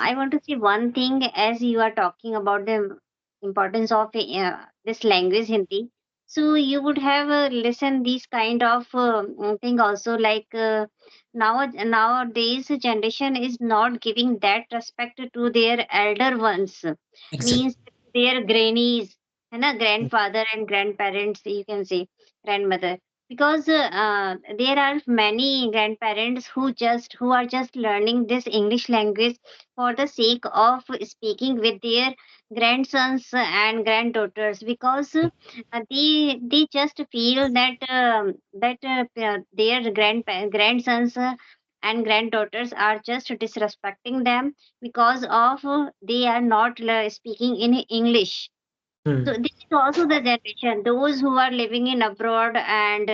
I want to say one thing as you are talking about the importance of this language Hindi. So you would have listened these kind of thing also like nowadays generation is not giving that respect to their elder ones, Exactly. means their grannies and grandfather and grandparents you can say grandmother, because there are many grandparents who are just learning this English language for the sake of speaking with their grandsons and granddaughters, because they just feel that their grandsons and granddaughters are just disrespecting them because of they are not speaking in English. So Hmm. this is also the generation, those who are living in abroad and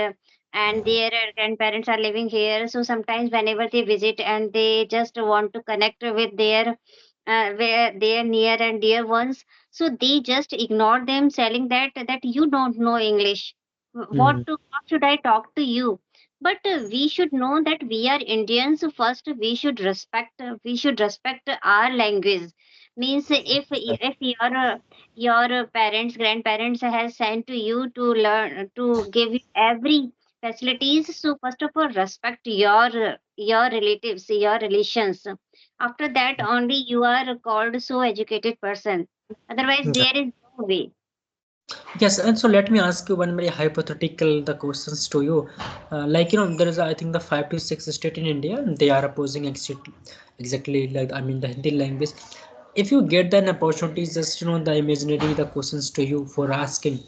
their grandparents are living here. So sometimes whenever they visit and they just want to connect with where their near and dear ones, so they just ignore them, telling that you don't know English. Hmm. What should I talk to you? But we should know that we are Indians. So first, we should respect our language. Means if your parents grandparents has sent to you to learn to give you every facilities, so first of all respect your relatives, your relations. After that only you are called so educated person, otherwise Yeah. there is no way. Yes, and so let me ask you one very hypothetical the questions to you. Like there is I think the 5 to 6 state in India, they are opposing exactly like I mean the Hindi language. If you get an opportunity, just the imaginary the questions to you for asking.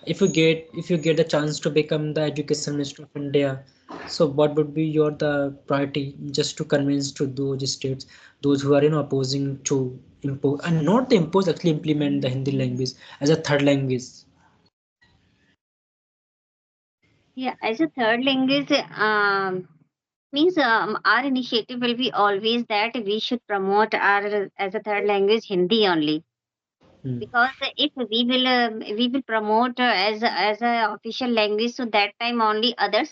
If you get the chance to become the education minister of India, so what would be your the priority just to convince to those states, those who are opposing to impose and not the impose actually implement the Hindi language as a third language. Yeah, as a third language, means our initiative will be always that we should promote our as a third language Hindi only, Hmm. because if we will promote as a official language, so that time only others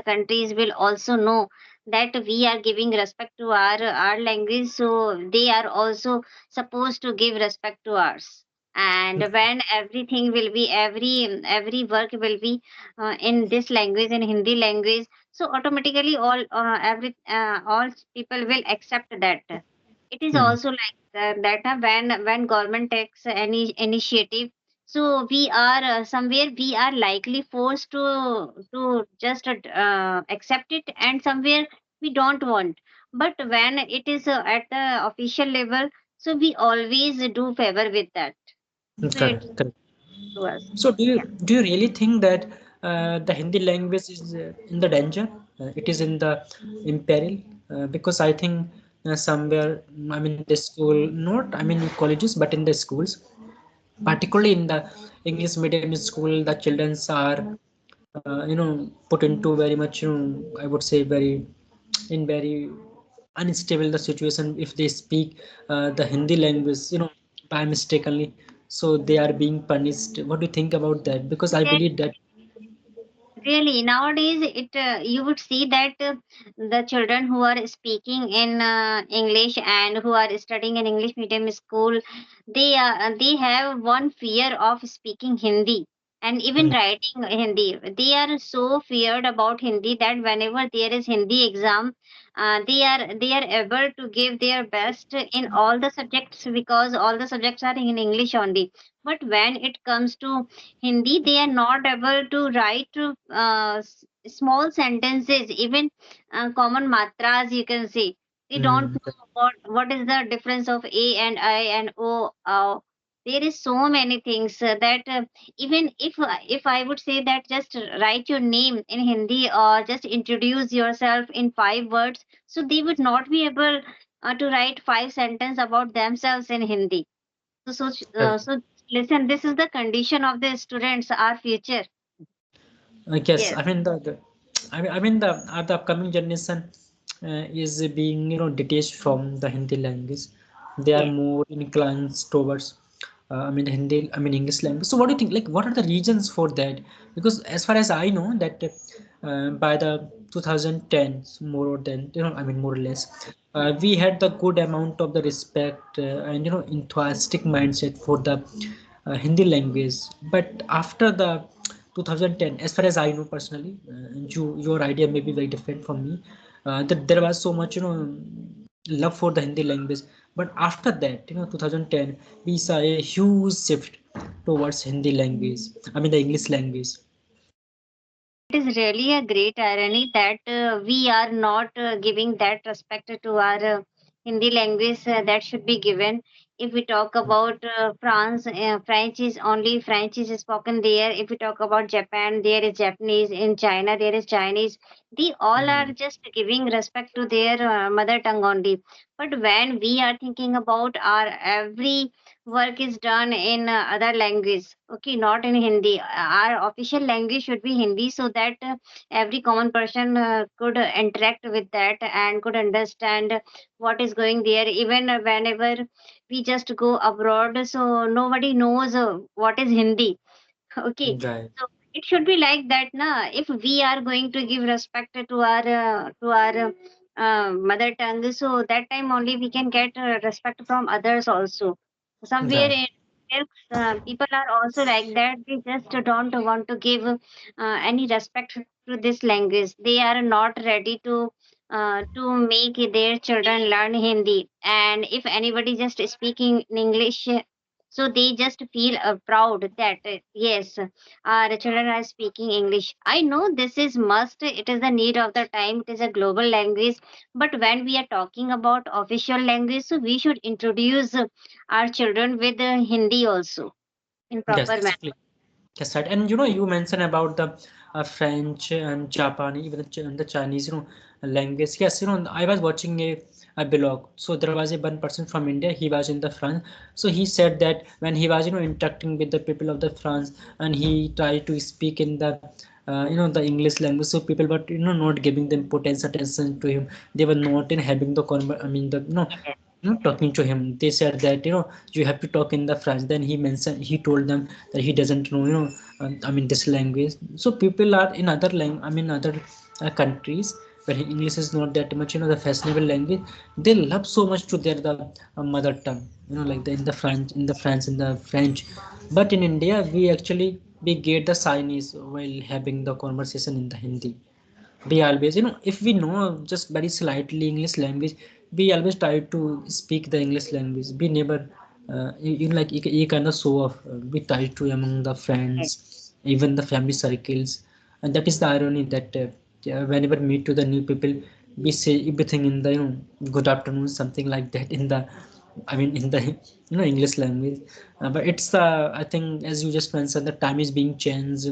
countries will also know that we are giving respect to our language, so they are also supposed to give respect to ours. And when everything will be every work will be in this language, in Hindi language, so automatically all people will accept that. It is Hmm. also like that when government takes any initiative, so we are somewhere we are likely forced to just accept it, and somewhere we don't want. But when it is at the official level, so we always do favor with that. So it's Correct, correct. to us. So do you Yeah. do you really think that the Hindi language is in the danger? It is in the in peril because I think somewhere I mean the school, not I mean colleges, but in the schools, particularly in the English medium school, the children are put into very much I would say very unstable the situation if they speak the Hindi language by mistakenly, so they are being punished. What do you think about that? Because I believe that. Really, nowadays it you would see that the children who are speaking in English and who are studying in English medium school, they have one fear of speaking Hindi and even Mm, writing Hindi. They are so feared about Hindi that whenever there is Hindi exam, they are able to give their best in all the subjects because all the subjects are in English only. But when it comes to Hindi, they are not able to write small sentences, even common matras, you can say. They don't mm, know what is the difference of A and I and O. There is so many things that even if I would say that just write your name in Hindi or just introduce yourself in 5 words, so they would not be able to write 5 sentences about themselves in Hindi. correct. So listen, this is the condition of the students, our future. I guess Yes, I mean I mean the upcoming generation is being detached from the Hindi language. They are yes. more inclined towards I mean Hindi I mean English language. So what do you think? Like what are the reasons for that? Because as far as I know that by the 2010s more or than I mean more or less we had the good amount of the respect and enthusiastic mindset for the Hindi language. But after the 2010, as far as I know personally, and your idea may be very different from me, that there was so much love for the Hindi language. But after that, 2010, we saw a huge shift towards Hindi language. I mean the English language. It is really a great irony that we are not giving that respect to our Hindi language that should be given. If we talk about France, French is spoken there. If we talk about Japan, there is Japanese. In China, there is Chinese. They all are Mm, just giving respect to their mother tongue only. But when we are thinking about our every work is done in other language, okay, not in Hindi. Our official language should be Hindi, so that every common person could interact with that and could understand what is going there. Even whenever we just go abroad, so nobody knows what is Hindi. Okay, right. so it should be like that, na. If we are going to give respect to our mother tongue, so that time only we can get respect from others also. Somewhere Right. in there, people are also like that. They just don't want to give any respect to this language. They are not ready to make their children learn Hindi. And if anybody just speaking in English, so they just feel proud that yes, our children are speaking English. I know this is must, it is the need of the time, it is a global language. But when we are talking about official language, so we should introduce our children with Hindi also in Yes, proper manner. exactly. Yes, right. And you mentioned about the French and Japanese, even the Chinese, language. Yes, I was watching a blog. So there was a one person from India. He was in the France. So he said that when he was, interacting with the people of the France, and he tried to speak in the, the English language. So people were, not giving them potential attention to him. They were not in having the I mean the, talking to him. They said that you have to talk in the French. Then he told them that he doesn't know I mean this language. So people are in other other countries where English is not that much the fashionable language. They love so much to their the mother tongue, like in the France in the French. But in India we actually we get the Chinese while having the conversation in the Hindi. We always if we know just very slightly English language, we always try to speak the English language. We never like you kind of show off. We try to among the friends, even the family circles. And that is the irony that yeah, whenever we meet to the new people, we say everything in the good afternoon, something like that in the in the English language. But it's I think as you just mentioned, the time is being changed.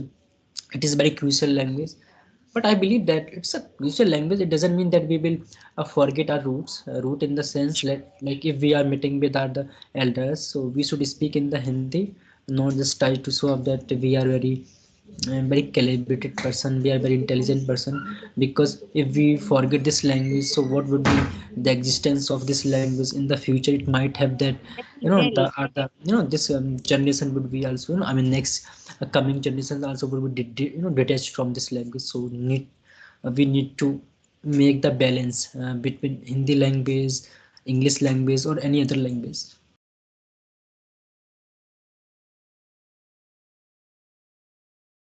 It is very crucial language. But I believe that it's a crucial language. It doesn't mean that we will forget our roots. Root in the sense that like if we are meeting with our the elders, so we should speak in the Hindi, not just try to show up that we are very calibrated person, we are very intelligent person. Because if we forget this language, so what would be the existence of this language in the future? It might have that the Really. this generation would be also next coming generations also would be detached from this language. So we need to make the balance between Hindi language, English language, or any other language.